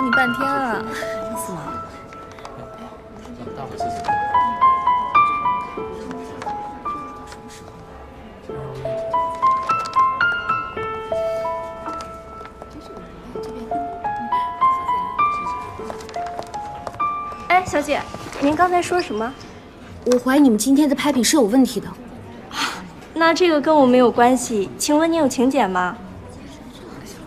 你半天啊。是吗？大伙试试。哎，小姐，您刚才说什么？我怀疑你们今天的拍品是有问题的。那这个跟我没有关系，请问您有请柬吗？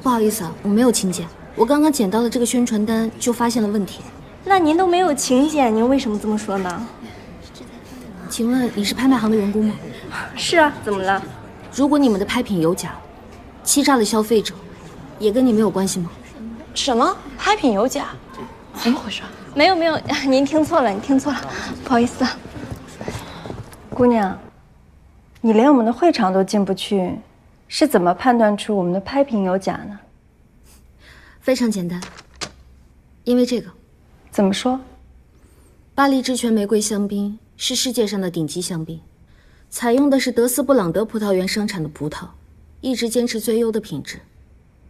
不好意思啊，我没有请柬。我刚刚捡到的这个宣传单就发现了问题。那您都没有请柬，您为什么这么说呢？请问你是拍卖行的员工吗？是啊，怎么了？如果你们的拍品有假，欺诈了消费者，也跟你们有关系吗？什么？拍品有假？怎么回事？没有没有，您听错了，你听错了，不好意思啊。姑娘，你连我们的会场都进不去，是怎么判断出我们的拍品有假呢？非常简单，因为这个。怎么说？巴黎之泉玫瑰香槟是世界上的顶级香槟，采用的是德斯布朗德葡萄园生产的葡萄，一直坚持最优的品质。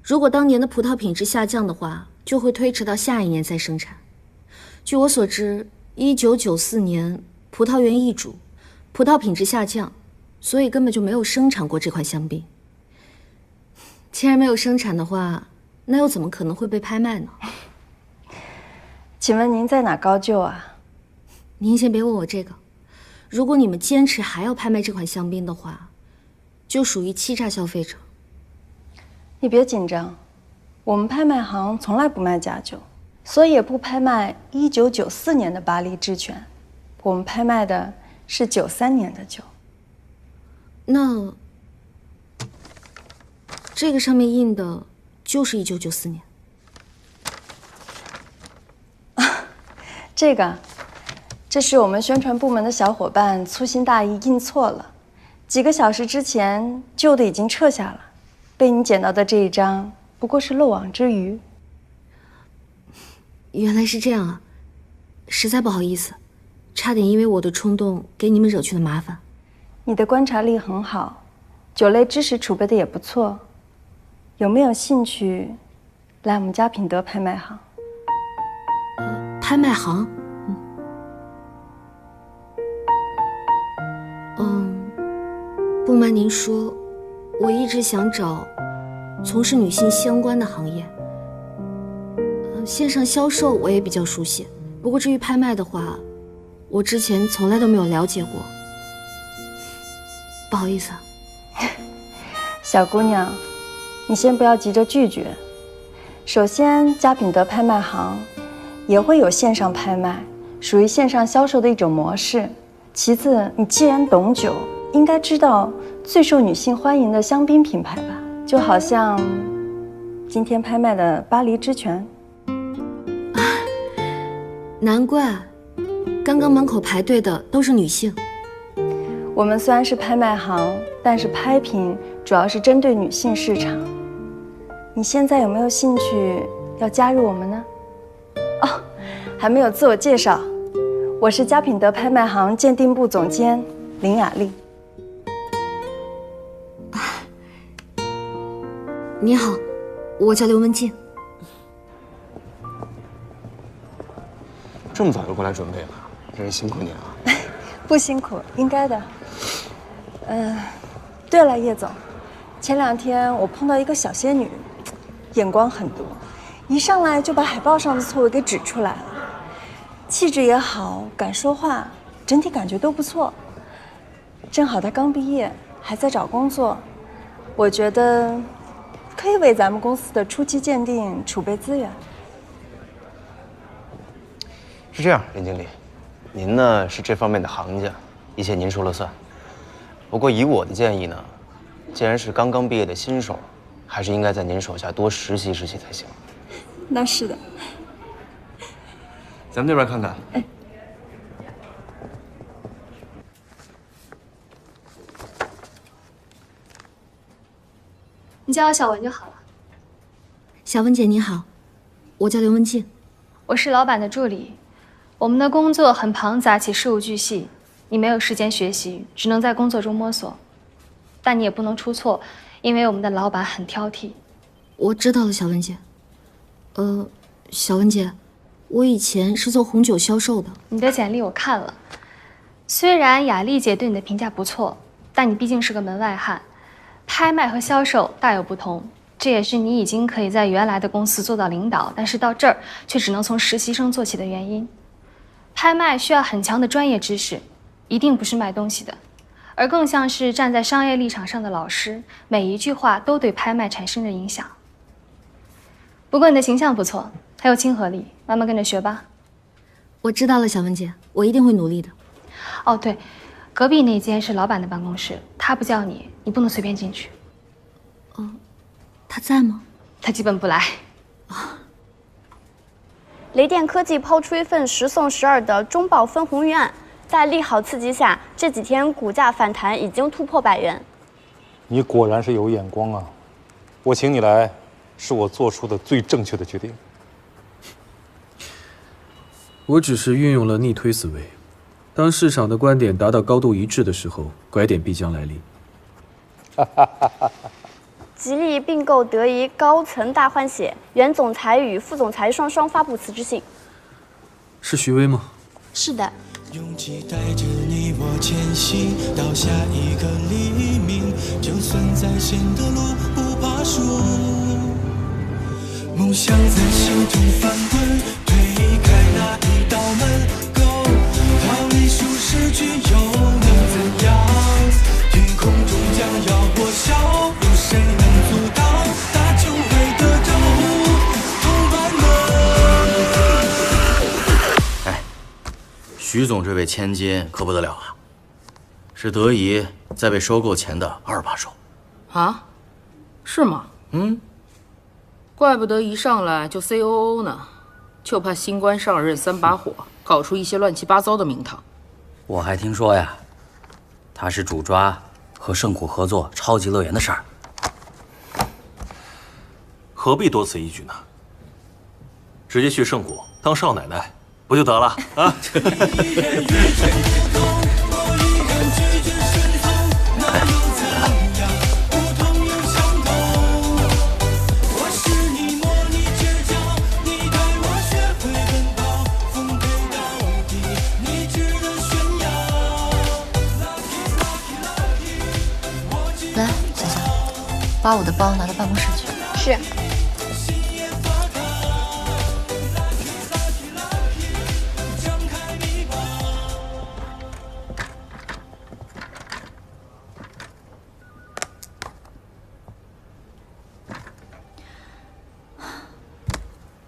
如果当年的葡萄品质下降的话，就会推迟到下一年再生产。据我所知，1994年葡萄园易主，葡萄品质下降，所以根本就没有生产过这款香槟。既然没有生产的话，那又怎么可能会被拍卖呢？请问您在哪高就啊？您先别问我这个。如果你们坚持还要拍卖这款香槟的话，就属于欺诈消费者。你别紧张，我们拍卖行从来不卖假酒，所以也不拍卖1994年的巴黎之泉，我们拍卖的是93年的酒。那这个上面印的就是1994年。这是我们宣传部门的小伙伴粗心大意印错了，几个小时之前旧的已经撤下了，被你捡到的这一张不过是漏网之鱼。原来是这样啊，实在不好意思，差点因为我的冲动给你们惹去了麻烦。你的观察力很好，酒类知识储备的也不错，有没有兴趣来我们家品德拍卖行？拍卖行？不瞒您说，我一直想找从事女性相关的行业。线上销售我也比较熟悉，不过至于拍卖的话，我之前从来都没有了解过。不好意思啊。小姑娘，你先不要急着拒绝。首先，佳品德拍卖行也会有线上拍卖，属于线上销售的一种模式。其次，你既然懂酒，应该知道最受女性欢迎的香槟品牌吧？就好像今天拍卖的巴黎之泉。难怪，刚刚门口排队的都是女性。我们虽然是拍卖行，但是拍品主要是针对女性市场。你现在有没有兴趣要加入我们呢？哦，还没有自我介绍，我是佳品德拍卖行鉴定部总监林雅丽。你好，我叫刘文静。这么早就过来准备了，真是辛苦你了。不辛苦，应该的。对了，叶总，前2天我碰到一个小仙女，眼光很毒，一上来就把海报上的错误给指出来了，气质也好，敢说话，整体感觉都不错。正好她刚毕业，还在找工作，我觉得可以为咱们公司的初期鉴定储备资源。是这样，林经理，您呢是这方面的行家，一切您说了算。不过以我的建议呢，既然是刚刚毕业的新手，还是应该在您手下多实习实习才行。那是的。咱们那边看看。哎，你叫我小文就好了。小文姐你好，我叫刘文静。我是老板的助理，我们的工作很庞杂且事无巨细，你没有时间学习，只能在工作中摸索。但你也不能出错，因为我们的老板很挑剔。我知道了，小文姐。小文姐，我以前是做红酒销售的。你的简历我看了，虽然雅丽姐对你的评价不错，但你毕竟是个门外汉，拍卖和销售大有不同。这也是你已经可以在原来的公司做到领导，但是到这儿却只能从实习生做起的原因。拍卖需要很强的专业知识，一定不是卖东西的，而更像是站在商业立场上的老师，每一句话都对拍卖产生着影响。不过你的形象不错，还有亲和力，慢慢跟着学吧。我知道了，小文姐，我一定会努力的。哦，对，隔壁那间是老板的办公室，他不叫你，你不能随便进去。他在吗？他基本不来。雷电科技抛出一份10送12的中报分红预案，在利好刺激下，这几天股价反弹已经突破100元。你果然是有眼光啊！我请你来，是我做出的最正确的决定。我只是运用了逆推思维，当市场的观点达到高度一致的时候，拐点必将来临。吉利并购德仪高层大换血，原总裁与副总裁双双发布辞职信。是徐威吗？是的。勇气带着你我前行到下一个黎明，就算再险的路不怕输，梦想在心中翻滚，推开那一道门，逃离舒适区又能怎样？天空中将要破晓，有谁能阻挡？大就会的招呼，同伴们。徐总这位千金可不得了啊，是德仪在被收购前的2把手。啊？是吗？怪不得一上来就 COO 呢，就怕新官上任3把火，搞出一些乱七八糟的名堂。我还听说呀，他是主抓和圣谷合作超级乐园的事儿。何必多此一举呢？直接去圣谷当少奶奶不就得了啊？来，小小，把我的包拿到办公室去。是。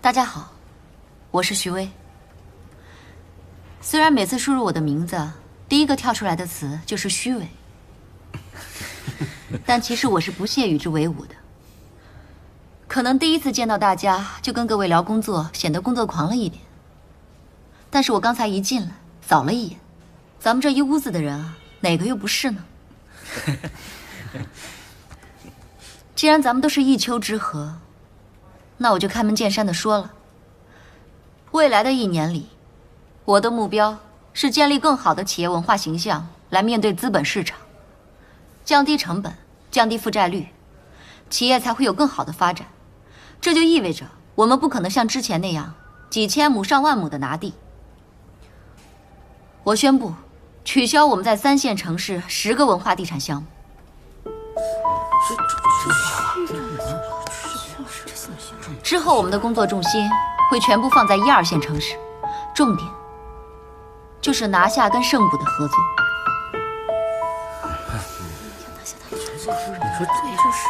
大家好，我是徐薇。虽然每次输入我的名字，第一个跳出来的词就是虚伪，但其实我是不屑与之为伍的。可能第一次见到大家就跟各位聊工作，显得工作狂了一点。但是我刚才一进来，扫了一眼，咱们这一屋子的人啊，哪个又不是呢？既然咱们都是一丘之貉，那我就开门见山的说了，未来的1年里，我的目标是建立更好的企业文化形象，来面对资本市场，降低成本，降低负债率，企业才会有更好的发展。这就意味着我们不可能像之前那样几千亩、上万亩的拿地。我宣布取消我们在3线城市10个文化地产项目。之后，我们的工作重心会全部放在1、2线城市，重点就是拿下跟圣谷的合作。你说对，就是。